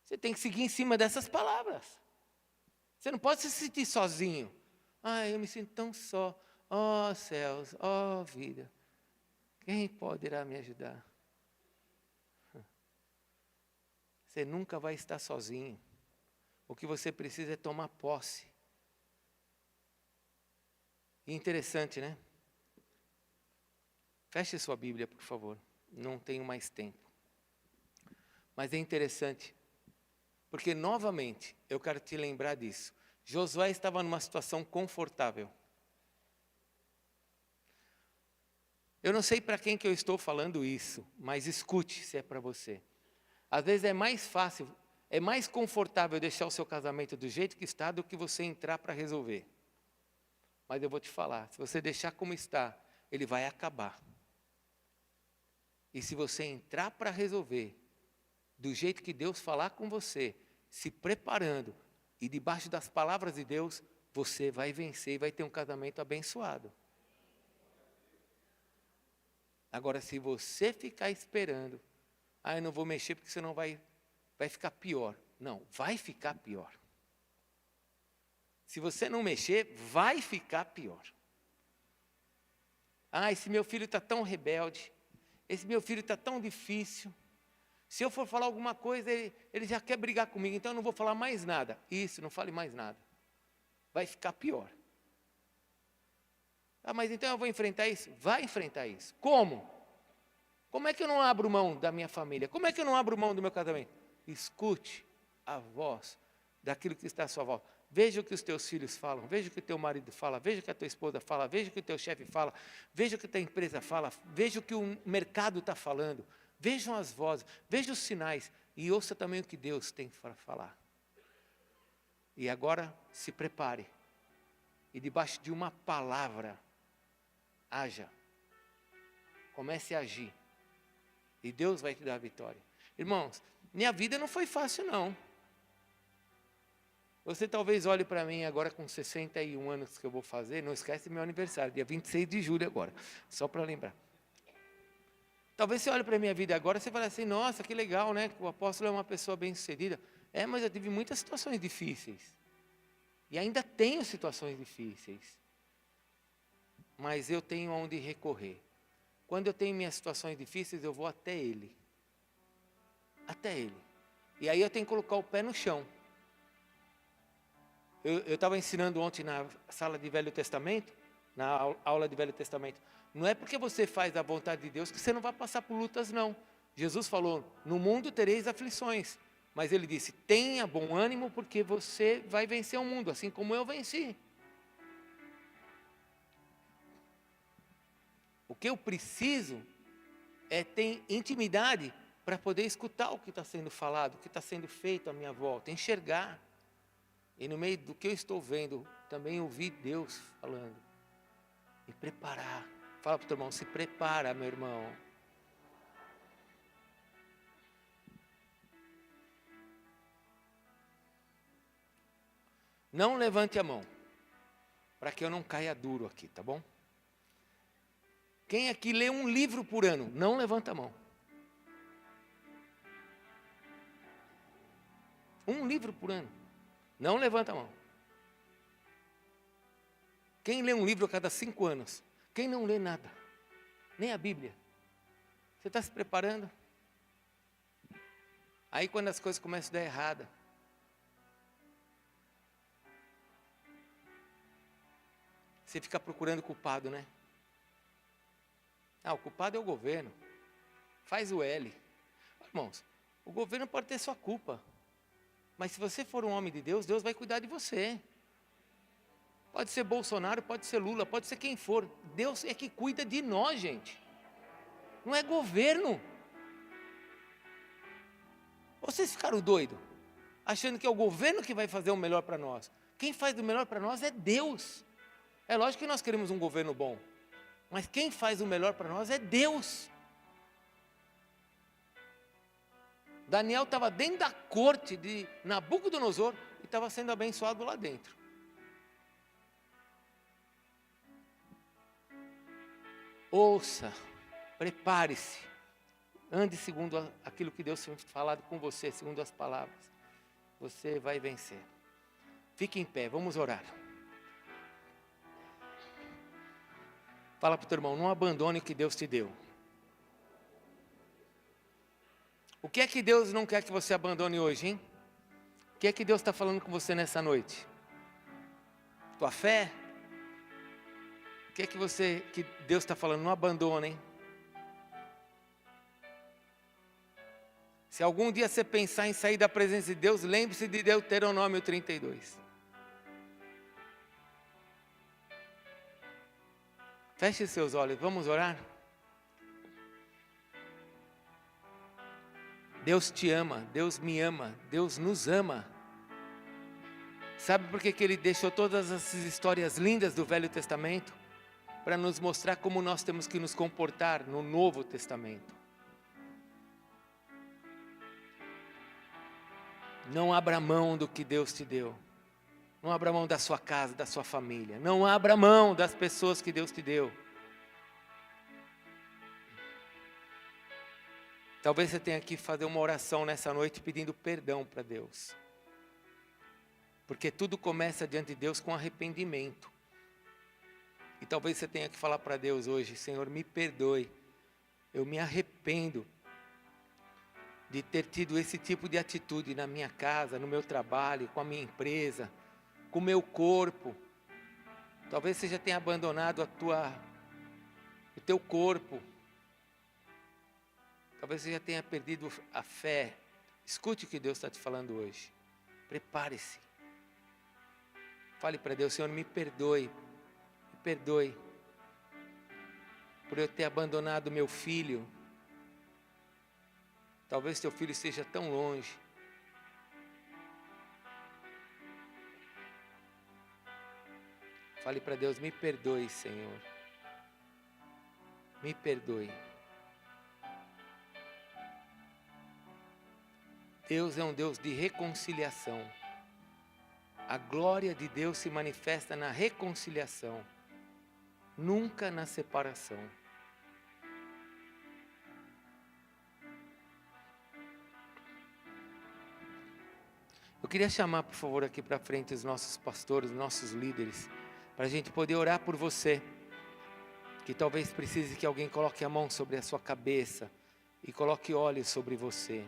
Você tem que seguir em cima dessas palavras. Você não pode se sentir sozinho. Eu me sinto tão só. Ó céus, ó vida. Quem poderá me ajudar? Você nunca vai estar sozinho. O que você precisa é tomar posse. E interessante, né? Feche sua Bíblia, por favor. Não tenho mais tempo. Mas é interessante. Porque, novamente, eu quero te lembrar disso. Josué estava numa situação confortável. Eu não sei para quem que eu estou falando isso, mas escute se é para você. Às vezes é mais fácil, é mais confortável deixar o seu casamento do jeito que está do que você entrar para resolver. Mas eu vou te falar, se você deixar como está, ele vai acabar. E se você entrar para resolver, do jeito que Deus falar com você, se preparando e debaixo das palavras de Deus, você vai vencer e vai ter um casamento abençoado. Agora, se você ficar esperando, eu não vou mexer porque senão vai ficar pior. Não, vai ficar pior. Se você não mexer, vai ficar pior. Esse meu filho está tão rebelde, esse meu filho está tão difícil. Se eu for falar alguma coisa, ele já quer brigar comigo, então eu não vou falar mais nada. Isso, não fale mais nada. Vai ficar pior. Mas então eu vou enfrentar isso? Vai enfrentar isso. Como? Como é que eu não abro mão da minha família? Como é que eu não abro mão do meu casamento? Escute a voz daquilo que está à sua volta. Veja o que os teus filhos falam, veja o que o teu marido fala, veja o que a tua esposa fala, veja o que o teu chefe fala, veja o que a tua empresa fala, veja o que o mercado está falando. Vejam as vozes, vejam os sinais e ouça também o que Deus tem para falar. E agora, se prepare. e debaixo de uma palavra, haja. Comece a agir. E Deus vai te dar a vitória. Irmãos, minha vida não foi fácil, não. Você talvez olhe para mim agora com 61 anos que eu vou fazer. Não esquece meu aniversário, dia 26 de julho agora. Só para lembrar. Talvez você olhe para a minha vida agora e você fale assim, nossa, que legal, né? O apóstolo é uma pessoa bem-sucedida. É, mas eu tive muitas situações difíceis. E ainda tenho situações difíceis. Mas eu tenho aonde recorrer. Quando eu tenho minhas situações difíceis, eu vou até Ele. Até Ele. E aí eu tenho que colocar o pé no chão. Eu estava ensinando ontem na sala de Velho Testamento, na aula de Velho Testamento. Não é porque você faz a vontade de Deus que você não vai passar por lutas, não. Jesus falou, no mundo tereis aflições. Mas Ele disse, tenha bom ânimo porque você vai vencer o mundo, assim como eu venci. O que eu preciso é ter intimidade para poder escutar o que está sendo falado, o que está sendo feito à minha volta, enxergar. E no meio do que eu estou vendo, também ouvir Deus falando. E preparar. Fala para o teu irmão, se prepara, meu irmão. Não levante a mão, para que eu não caia duro aqui, tá bom? Quem aqui lê um livro por ano, não levanta a mão. Um livro por ano, não levanta a mão. Quem lê um livro a cada 5 anos? Quem não lê nada? Nem a Bíblia. Você está se preparando? Aí quando as coisas começam a dar errada, você fica procurando culpado, né? Ah, o culpado é o governo. Faz o L. Irmãos, o governo pode ter sua culpa. Mas se você for um homem de Deus, Deus vai cuidar de você. Pode ser Bolsonaro, pode ser Lula, pode ser quem for. Deus é que cuida de nós, gente. Não é governo. Vocês ficaram doidos, achando que é o governo que vai fazer o melhor para nós. Quem faz o melhor para nós é Deus. É lógico que nós queremos um governo bom. Mas quem faz o melhor para nós é Deus. Daniel estava dentro da corte de Nabucodonosor e estava sendo abençoado lá dentro. Ouça, prepare-se, ande segundo aquilo que Deus tem falado com você, segundo as palavras. Você vai vencer. Fique em pé, vamos orar. Fala para o teu irmão, não abandone o que Deus te deu. O que é que Deus não quer que você abandone hoje, hein? O que é que Deus está falando com você nessa noite? Tua fé? O que é que Deus está falando? Não abandona, hein? Se algum dia você pensar em sair da presença de Deus, lembre-se de Deuteronômio 32. Feche seus olhos, vamos orar? Deus te ama, Deus me ama, Deus nos ama. Sabe por que Ele deixou todas essas histórias lindas do Velho Testamento? Para nos mostrar como nós temos que nos comportar no Novo Testamento. Não abra mão do que Deus te deu. Não abra mão da sua casa, da sua família. Não abra mão das pessoas que Deus te deu. Talvez você tenha que fazer uma oração nessa noite pedindo perdão para Deus. Porque tudo começa diante de Deus com arrependimento. E talvez você tenha que falar para Deus hoje, Senhor, me perdoe. Eu me arrependo de ter tido esse tipo de atitude na minha casa, no meu trabalho, com a minha empresa, com o meu corpo. Talvez você já tenha abandonado o teu corpo. Talvez você já tenha perdido a fé. Escute o que Deus está te falando hoje. Prepare-se. Fale para Deus, Senhor, me perdoe. Me perdoe por eu ter abandonado meu filho. Talvez teu filho esteja tão longe. Fale para Deus, me perdoe, Senhor. Me perdoe. Deus é um Deus de reconciliação. A glória de Deus se manifesta na reconciliação, nunca na separação. Eu queria chamar, por favor, aqui para frente os nossos pastores, os nossos líderes, para a gente poder orar por você, que talvez precise que alguém coloque a mão sobre a sua cabeça e coloque óleo sobre você.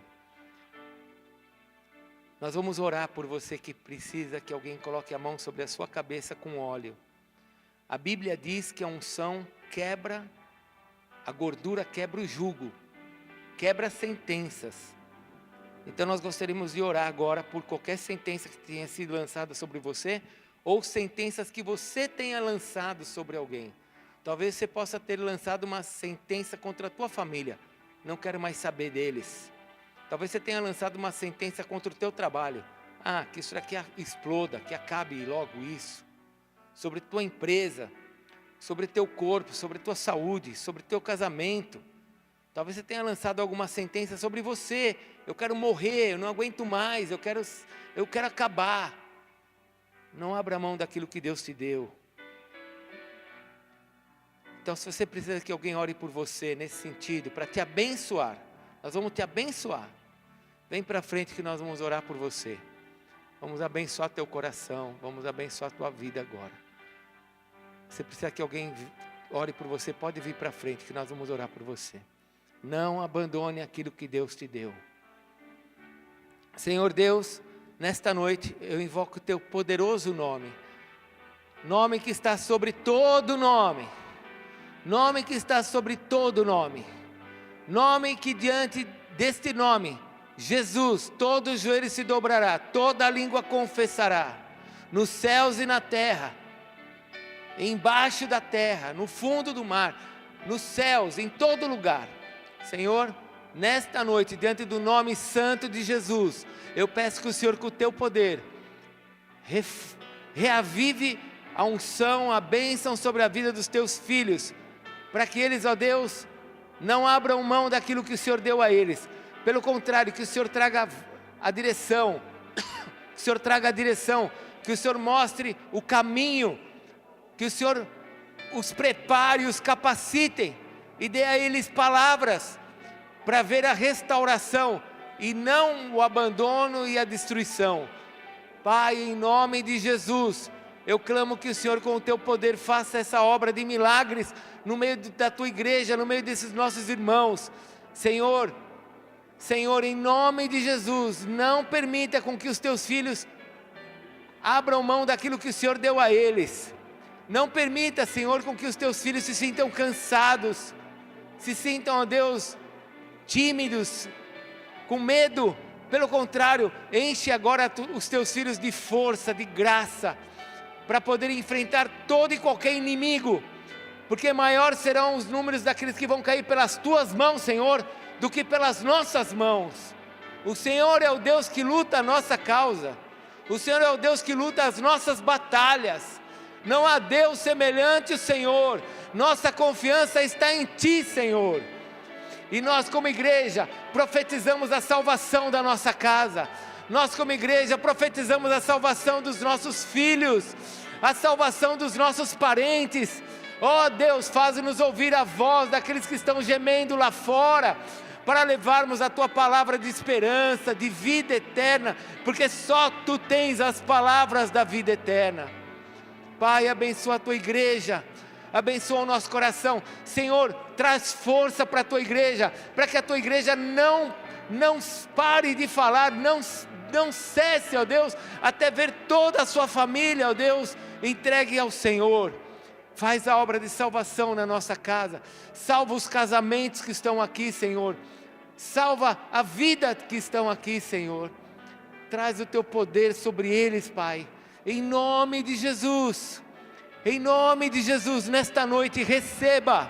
Nós vamos orar por você que precisa que alguém coloque a mão sobre a sua cabeça com óleo. A Bíblia diz que a unção quebra, a gordura quebra o jugo, quebra sentenças. Então nós gostaríamos de orar agora por qualquer sentença que tenha sido lançada sobre você, ou sentenças que você tenha lançado sobre alguém. Talvez você possa ter lançado uma sentença contra a tua família. Não quero mais saber deles. Talvez você tenha lançado uma sentença contra o teu trabalho. Que isso aqui exploda, que acabe logo isso. Sobre tua empresa, sobre teu corpo, sobre tua saúde, sobre teu casamento. Talvez você tenha lançado alguma sentença sobre você. Eu quero morrer, eu não aguento mais, eu quero acabar. Não abra mão daquilo que Deus te deu. Então, se você precisa que alguém ore por você nesse sentido, para te abençoar, nós vamos te abençoar. Vem para frente que nós vamos orar por você. Vamos abençoar teu coração, vamos abençoar tua vida agora. Se precisa que alguém ore por você, pode vir para frente que nós vamos orar por você. Não abandone aquilo que Deus te deu. Senhor Deus, nesta noite eu invoco o teu poderoso nome. Nome que está sobre todo nome. Nome que está sobre todo nome. Nome que diante deste nome, Jesus, todo joelho se dobrará, toda língua confessará, nos céus e na terra, embaixo da terra, no fundo do mar, nos céus, em todo lugar. Senhor, nesta noite, diante do nome santo de Jesus, eu peço que o Senhor, com o teu poder, reavive a unção, a bênção sobre a vida dos teus filhos, para que eles, ó Deus, não abram mão daquilo que o Senhor deu a eles. Pelo contrário, que o Senhor traga a direção, que o Senhor traga a direção, que o Senhor mostre o caminho, que o Senhor os prepare, os capacitem e dê a eles palavras para ver a restauração e não o abandono e a destruição. Pai, em nome de Jesus, eu clamo que o Senhor, com o teu poder, faça essa obra de milagres no meio da tua igreja, no meio desses nossos irmãos. Senhor, em nome de Jesus, não permita com que os teus filhos abram mão daquilo que o Senhor deu a eles. Não permita, Senhor, com que os teus filhos se sintam cansados, se sintam, ó Deus, tímidos, com medo. Pelo contrário, enche agora os teus filhos de força, de graça, para poder enfrentar todo e qualquer inimigo, porque maior serão os números daqueles que vão cair pelas tuas mãos, Senhor, do que pelas nossas mãos. O Senhor é o Deus que luta a nossa causa. O Senhor é o Deus que luta as nossas batalhas. Não há Deus semelhante ao Senhor. Nossa confiança está em Ti, Senhor. E nós, como igreja, profetizamos a salvação da nossa casa. Nós, como igreja, profetizamos a salvação dos nossos filhos, a salvação dos nossos parentes. Ó Deus, faz-nos ouvir a voz daqueles que estão gemendo lá fora, para levarmos a tua palavra de esperança, de vida eterna, porque só tu tens as palavras da vida eterna. Pai, abençoa a tua igreja, abençoa o nosso coração. Senhor, traz força para a tua igreja, para que a tua igreja não pare de falar, não cesse, ó Deus, até ver toda a sua família, ó Deus, entregue ao Senhor. Faz a obra de salvação na nossa casa. Salva os casamentos que estão aqui, Senhor. Salva a vida que estão aqui, Senhor. Traz o teu poder sobre eles, Pai. Em nome de Jesus. Em nome de Jesus, nesta noite, receba.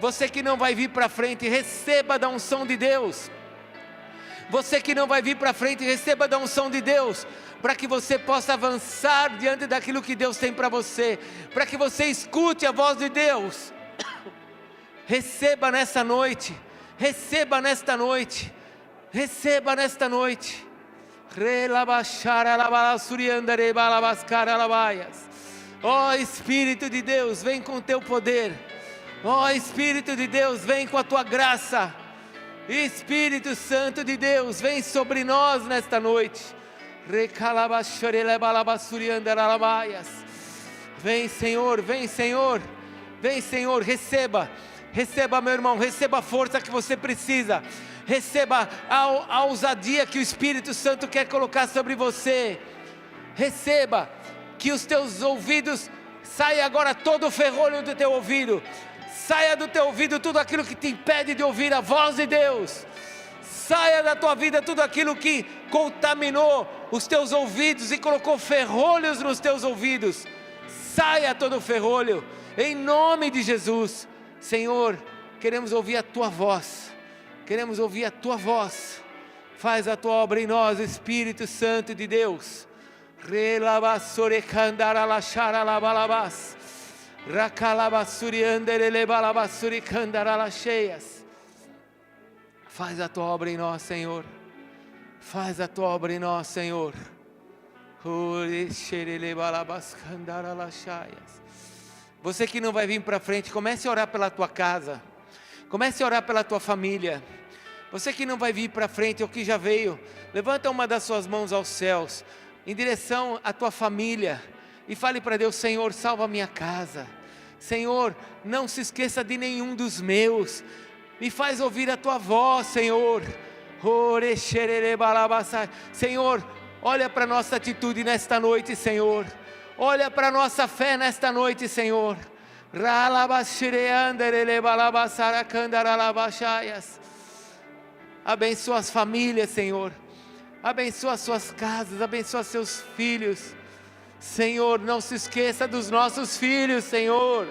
Você que não vai vir para frente, receba da unção de Deus. Você que não vai vir para frente, receba da unção de Deus, para que você possa avançar diante daquilo que Deus tem para você, para que você escute a voz de Deus. Receba nesta noite, receba nesta noite, receba nesta noite. Ó Espírito de Deus, vem com o teu poder. Ó Espírito de Deus, vem com a tua graça. Espírito Santo de Deus, vem sobre nós nesta noite. Vem Senhor, vem Senhor, vem Senhor, receba, meu irmão, receba a força que você precisa, receba a ousadia que o Espírito Santo quer colocar sobre você, receba, que os teus ouvidos, saia agora todo o ferrolho do teu ouvido, saia do teu ouvido tudo aquilo que te impede de ouvir a voz de Deus, saia da tua vida tudo aquilo que contaminou os teus ouvidos e colocou ferrolhos nos teus ouvidos, saia todo o ferrolho, em nome de Jesus. Senhor, queremos ouvir a tua voz, queremos ouvir a tua voz, faz a tua obra em nós, Espírito Santo de Deus. Faz a tua obra em nós, Senhor, faz a tua obra em nós, Senhor. Você que não vai vir para frente, comece a orar pela tua casa, comece a orar pela tua família. Você que não vai vir para frente ou que já veio, levanta uma das suas mãos aos céus, em direção à tua família, e fale para Deus: Senhor, salva a minha casa, Senhor, não se esqueça de nenhum dos meus, me faz ouvir a tua voz, Senhor. Senhor, olha para a nossa atitude nesta noite, Senhor, olha para a nossa fé nesta noite, Senhor. Abençoa as famílias, Senhor, abençoa as suas casas, abençoa seus filhos, Senhor, não se esqueça dos nossos filhos, Senhor,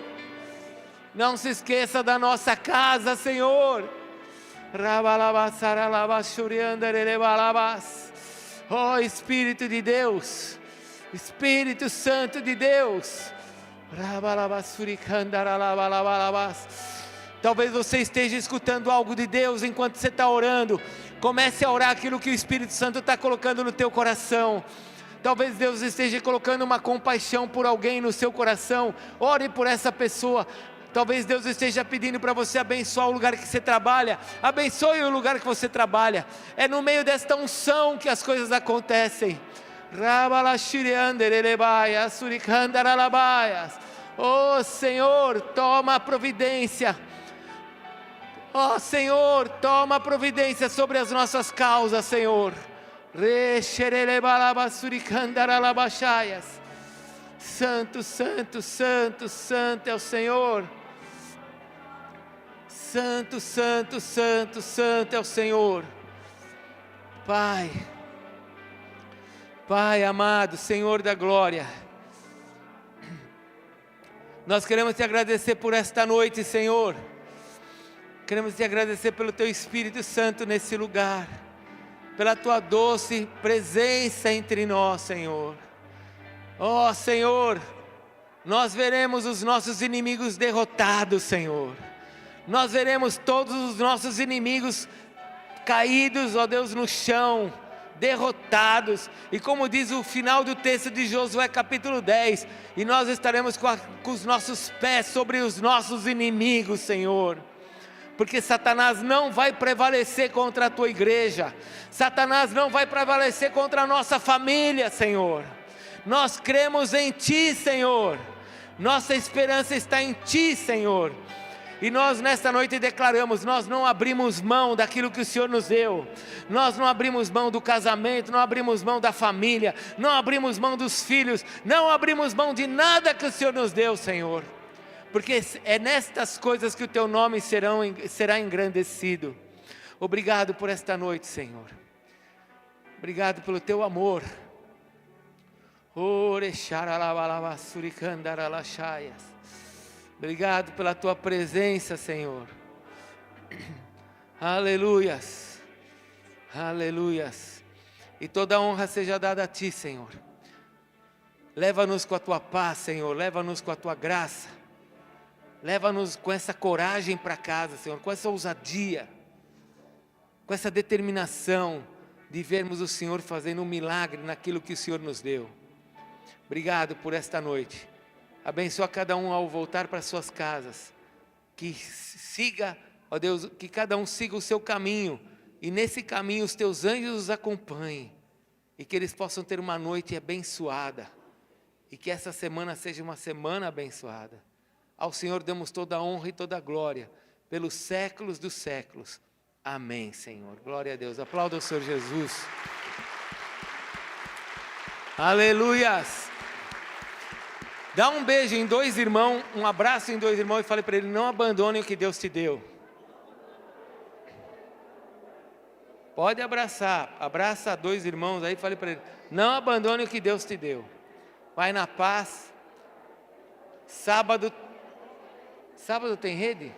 não se esqueça da nossa casa, Senhor. Oh Espírito de Deus, Espírito Santo de Deus, talvez você esteja escutando algo de Deus enquanto você está orando. Comece a orar aquilo que o Espírito Santo está colocando no teu coração. Talvez Deus esteja colocando uma compaixão por alguém no seu coração. Ore por essa pessoa. Talvez Deus esteja pedindo para você abençoar o lugar que você trabalha. Abençoe o lugar que você trabalha. É no meio desta unção que as coisas acontecem. Oh Senhor, toma a providência. Oh Senhor, toma a providência sobre as nossas causas, Senhor. Santo, santo, santo, santo é o Senhor. Santo, santo, santo, santo é o Senhor. Pai, Pai amado, Senhor da glória, nós queremos te agradecer por esta noite, Senhor. Queremos te agradecer pelo teu Espírito Santo nesse lugar, pela tua doce presença entre nós, Senhor. Ó Senhor, nós veremos os nossos inimigos derrotados, Senhor. Nós veremos todos os nossos inimigos caídos, ó Deus, no chão, derrotados. E como diz o final do texto de Josué capítulo 10, e nós estaremos com os nossos pés sobre os nossos inimigos, Senhor. Porque Satanás não vai prevalecer contra a tua igreja. Satanás não vai prevalecer contra a nossa família, Senhor. Nós cremos em Ti, Senhor. Nossa esperança está em Ti, Senhor. E nós nesta noite declaramos: nós não abrimos mão daquilo que o Senhor nos deu. Nós não abrimos mão do casamento, não abrimos mão da família, não abrimos mão dos filhos, não abrimos mão de nada que o Senhor nos deu, Senhor. Porque é nestas coisas que o Teu nome será engrandecido. Obrigado por esta noite, Senhor. Obrigado pelo Teu amor. Obrigado pela Tua presença, Senhor. Aleluias. Aleluias. E toda a honra seja dada a Ti, Senhor. Leva-nos com a Tua paz, Senhor. Leva-nos com a Tua graça. Leva-nos com essa coragem para casa, Senhor. Com essa ousadia. Com essa determinação de vermos o Senhor fazendo um milagre naquilo que o Senhor nos deu. Obrigado por esta noite. Abençoa cada um ao voltar para suas casas. Que siga, ó Deus, que cada um siga o seu caminho. E nesse caminho os teus anjos os acompanhem. E que eles possam ter uma noite abençoada. E que essa semana seja uma semana abençoada. Ao Senhor damos toda a honra e toda a glória. Pelos séculos dos séculos. Amém, Senhor. Glória a Deus. Aplauda o Senhor Jesus. Aleluias. Dá um beijo em 2 irmãos, um abraço em 2 irmãos e fale para ele, não abandone o que Deus te deu. Pode abraçar, abraça 2 irmãos aí e fale para ele, não abandone o que Deus te deu. Vai na paz. Sábado tem rede?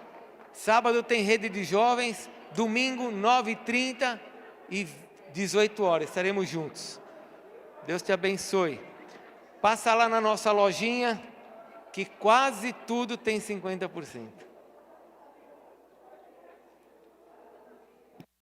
Sábado tem rede de jovens, domingo 9h30 e 18 horas, estaremos juntos. Deus te abençoe. Passa lá na nossa lojinha, que quase tudo tem 50%.